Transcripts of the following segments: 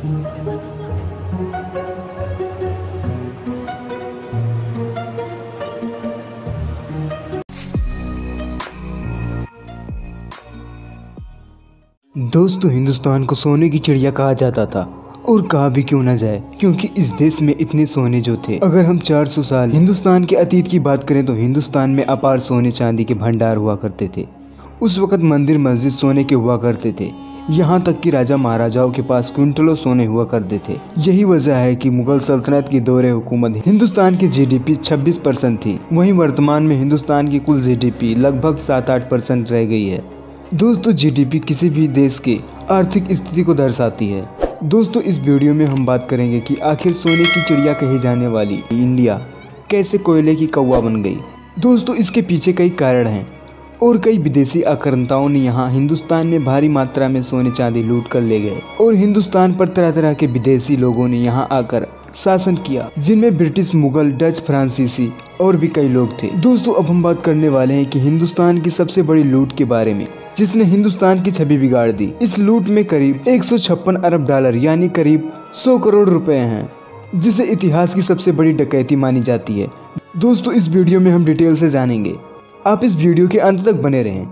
दोस्तों, हिंदुस्तान को सोने की चिड़िया कहा जाता था, और कहा भी क्यों ना जाए, क्योंकि इस देश में इतने सोने जो थे। अगर हम 400 साल हिंदुस्तान के अतीत की बात करें तो हिंदुस्तान में अपार सोने चांदी के भंडार हुआ करते थे। उस वक्त मंदिर मस्जिद सोने के हुआ करते थे, यहाँ तक कि राजा महाराजाओं के पास क्विंटलों सोने हुआ करते थे। यही वजह है कि मुगल सल्तनत की दौरे हुकूमत हिंदुस्तान की GDP 26% थी। वहीं वर्तमान में हिंदुस्तान की कुल GDP लगभग 7-8% रह गई है। दोस्तों, GDP किसी भी देश की आर्थिक स्थिति को दर्शाती है। दोस्तों, इस वीडियो में हम बात करेंगे कि आखिर सोने की चिड़िया कही जाने वाली इंडिया कैसे कोयले की कौवा बन गई। दोस्तों, इसके पीछे कई कारण हैं और कई विदेशी आक्रांताओं ने यहाँ हिंदुस्तान में भारी मात्रा में सोने चांदी लूट कर ले गए और हिंदुस्तान पर तरह तरह के विदेशी लोगों ने यहाँ आकर शासन किया, जिनमें ब्रिटिश, मुगल, डच, फ्रांसीसी और भी कई लोग थे। दोस्तों, अब हम बात करने वाले हैं कि हिंदुस्तान की सबसे बड़ी लूट के बारे में, जिसने हिंदुस्तान की छवि बिगाड़ दी। इस लूट में करीब 156 अरब डॉलर यानी करीब 100 करोड़ रुपए हैं, जिसे इतिहास की सबसे बड़ी डकैती मानी जाती है। दोस्तों, इस वीडियो में हम डिटेल से जानेंगे, आप इस वीडियो के अंत तक बने रहें।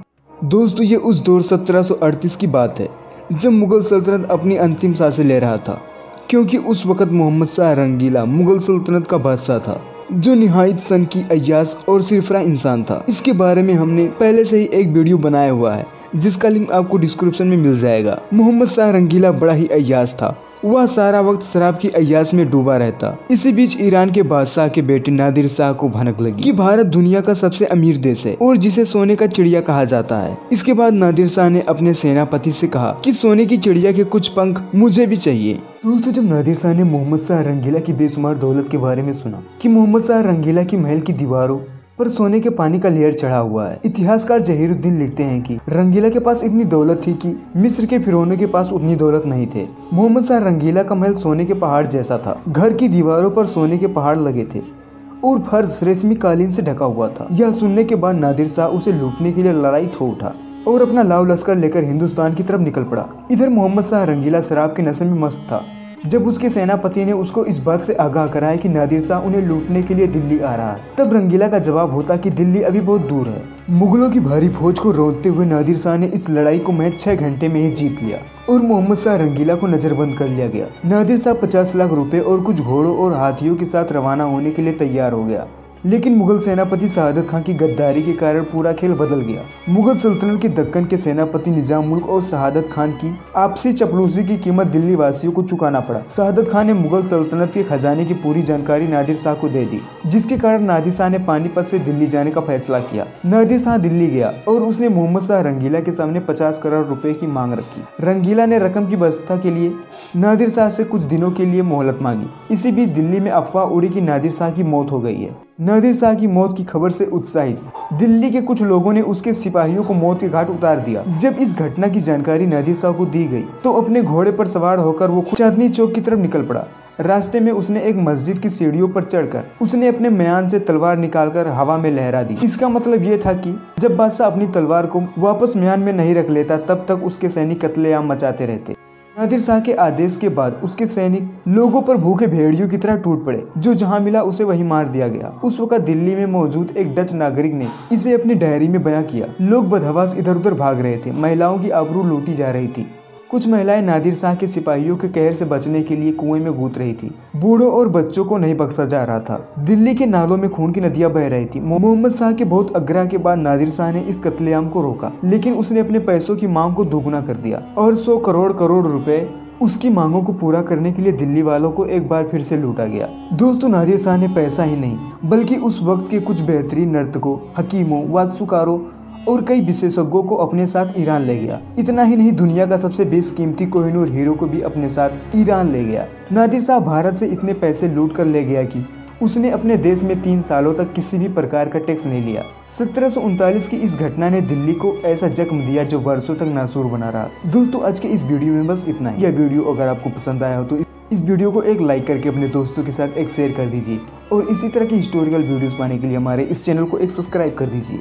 दोस्तों, ये उस दौर 1738 की बात है जब मुगल सल्तनत अपनी अंतिम सांसें ले रहा था, क्योंकि उस वक्त मोहम्मद शाह रंगीला मुगल सल्तनत का बादशाह था, जो निहायत सनकी, अय्याश और सिरफरा इंसान था। इसके बारे में हमने पहले से ही एक वीडियो बनाया हुआ है, जिसका लिंक आपको डिस्क्रिप्शन में मिल जाएगा। मोहम्मद शाह रंगीला बड़ा ही अय्याश था। वह सारा वक्त शराब की अय्याश में डूबा रहता। इसी बीच ईरान के बादशाह के बेटे नादिर शाह को भनक लगी कि भारत दुनिया का सबसे अमीर देश है और जिसे सोने का चिड़िया कहा जाता है। इसके बाद नादिर शाह ने अपने सेनापति से कहा कि सोने की चिड़िया के कुछ पंख मुझे भी चाहिए। दोस्तों, जब नादिर शाह ने मोहम्मद शाह रंगीला की बेशुमार दौलत के बारे में सुना कि मोहम्मद शाह रंगीला की महल की दीवारों पर सोने के पानी का लेयर चढ़ा हुआ है, इतिहासकार जहीरुद्दीन लिखते हैं कि रंगीला के पास इतनी दौलत थी कि मिस्र के फिरौनों के पास उतनी दौलत नहीं थे। मोहम्मद शाह रंगीला का महल सोने के पहाड़ जैसा था। घर की दीवारों पर सोने के पहाड़ लगे थे और फर्श रेशमी कालीन से ढका हुआ था। यह सुनने के बाद नादिर शाह उसे लूटने के लिए लड़ाई थो उठा और अपना लाव लश्कर लेकर हिंदुस्तान की तरफ निकल पड़ा। इधर मोहम्मद शाह रंगीला शराब के नशे में मस्त था जब उसके सेनापति ने उसको इस बात से आगाह कराया कि नादिर शाह उन्हें लूटने के लिए दिल्ली आ रहा है। तब रंगीला का जवाब होता कि दिल्ली अभी बहुत दूर है। मुगलों की भारी फौज को रोकते हुए नादिर शाह ने इस लड़ाई को महज 6 घंटे में ही जीत लिया और मोहम्मद शाह रंगीला को नजरबंद कर लिया गया। नादिर शाह 50 लाख रुपए और कुछ घोड़ों और हाथियों के साथ रवाना होने के लिए तैयार हो गया, लेकिन मुगल सेनापति शहादत खान की गद्दारी के कारण पूरा खेल बदल गया। मुगल सल्तनत के दक्कन के सेनापति निजाम मुल्क और शहादत खान की आपसी चपलूसी की कीमत दिल्ली वासियों को चुकाना पड़ा। शहादत खान ने मुगल सल्तनत के खजाने की पूरी जानकारी नादिर शाह को दे दी, जिसके कारण नादिर शाह ने पानीपत से दिल्ली जाने का फैसला किया। नादिर शाह दिल्ली गया और उसने मोहम्मद शाह रंगीला के सामने 50 करोड़ रुपए की मांग रखी। रंगीला ने रकम की व्यवस्था के लिए नादिर शाह से कुछ दिनों के लिए मोहलत मांगी। इसी बीच दिल्ली में अफवाह उड़ी कि नादिर शाह की मौत हो गई है। नादिर शाह की मौत की खबर से उत्साहित दिल्ली के कुछ लोगों ने उसके सिपाहियों को मौत के घाट उतार दिया। जब इस घटना की जानकारी नादिर शाह को दी गई तो अपने घोड़े पर सवार होकर वो चांदनी चौक की तरफ निकल पड़ा। रास्ते में उसने एक मस्जिद की सीढ़ियों पर चढ़कर उसने अपने म्यान से तलवार निकालकर हवा में लहरा दी। इसका मतलब ये था कि जब बादशाह अपनी तलवार को वापस म्यान में नहीं रख लेता तब तक उसके सैनिक कत्लेआम मचाते रहते। नादिर शाह के आदेश के बाद उसके सैनिक लोगों पर भूखे भेड़ियों की तरह टूट पड़े, जो जहां मिला उसे वहीं मार दिया गया। उस वक्त दिल्ली में मौजूद एक डच नागरिक ने इसे अपनी डायरी में बयां किया। लोग बदहवास इधर उधर भाग रहे थे, महिलाओं की आबरू लूटी जा रही थी। कुछ महिलाएं नादिर शाह के सिपाहियों के कहर से बचने के लिए कुएं में कूद रही थी। बूढ़ों और बच्चों को नहीं बख्शा जा रहा था। दिल्ली के नालों में खून की नदियां बह रही थी। मोहम्मद शाह के बहुत आग्रह के बाद नादिर शाह ने इस कत्लेआम को रोका, लेकिन उसने अपने पैसों की मांग को दोगुना कर दिया और 100 करोड़ रुपए उसकी मांगों को पूरा करने के लिए दिल्ली वालों को एक बार फिर से लूटा गया। दोस्तों, नादिर शाह ने पैसा ही नहीं बल्कि उस वक्त के कुछ बेहतरीन नर्तकों, हकीमों, वास्तुकारों और कई विशेषज्ञों को अपने साथ ईरान ले गया। इतना ही नहीं, दुनिया का सबसे बेशकीमती कोहिनूर हीरो को भी अपने साथ ईरान ले गया। नादिर शाह भारत से इतने पैसे लूट कर ले गया कि उसने अपने देश में 3 सालों तक किसी भी प्रकार का टैक्स नहीं लिया। 1739 की इस घटना ने दिल्ली को ऐसा जख्म दिया जो वर्षों तक नासूर बना रहा। दोस्तों, आज के इस वीडियो में बस इतना ही। यह वीडियो अगर आपको पसंद आया हो तो इस वीडियो को एक लाइक करके अपने दोस्तों के साथ एक शेयर कर दीजिए और इसी तरह की हिस्टोरिकल वीडियोस पाने के लिए हमारे इस चैनल को एक सब्सक्राइब कर दीजिए।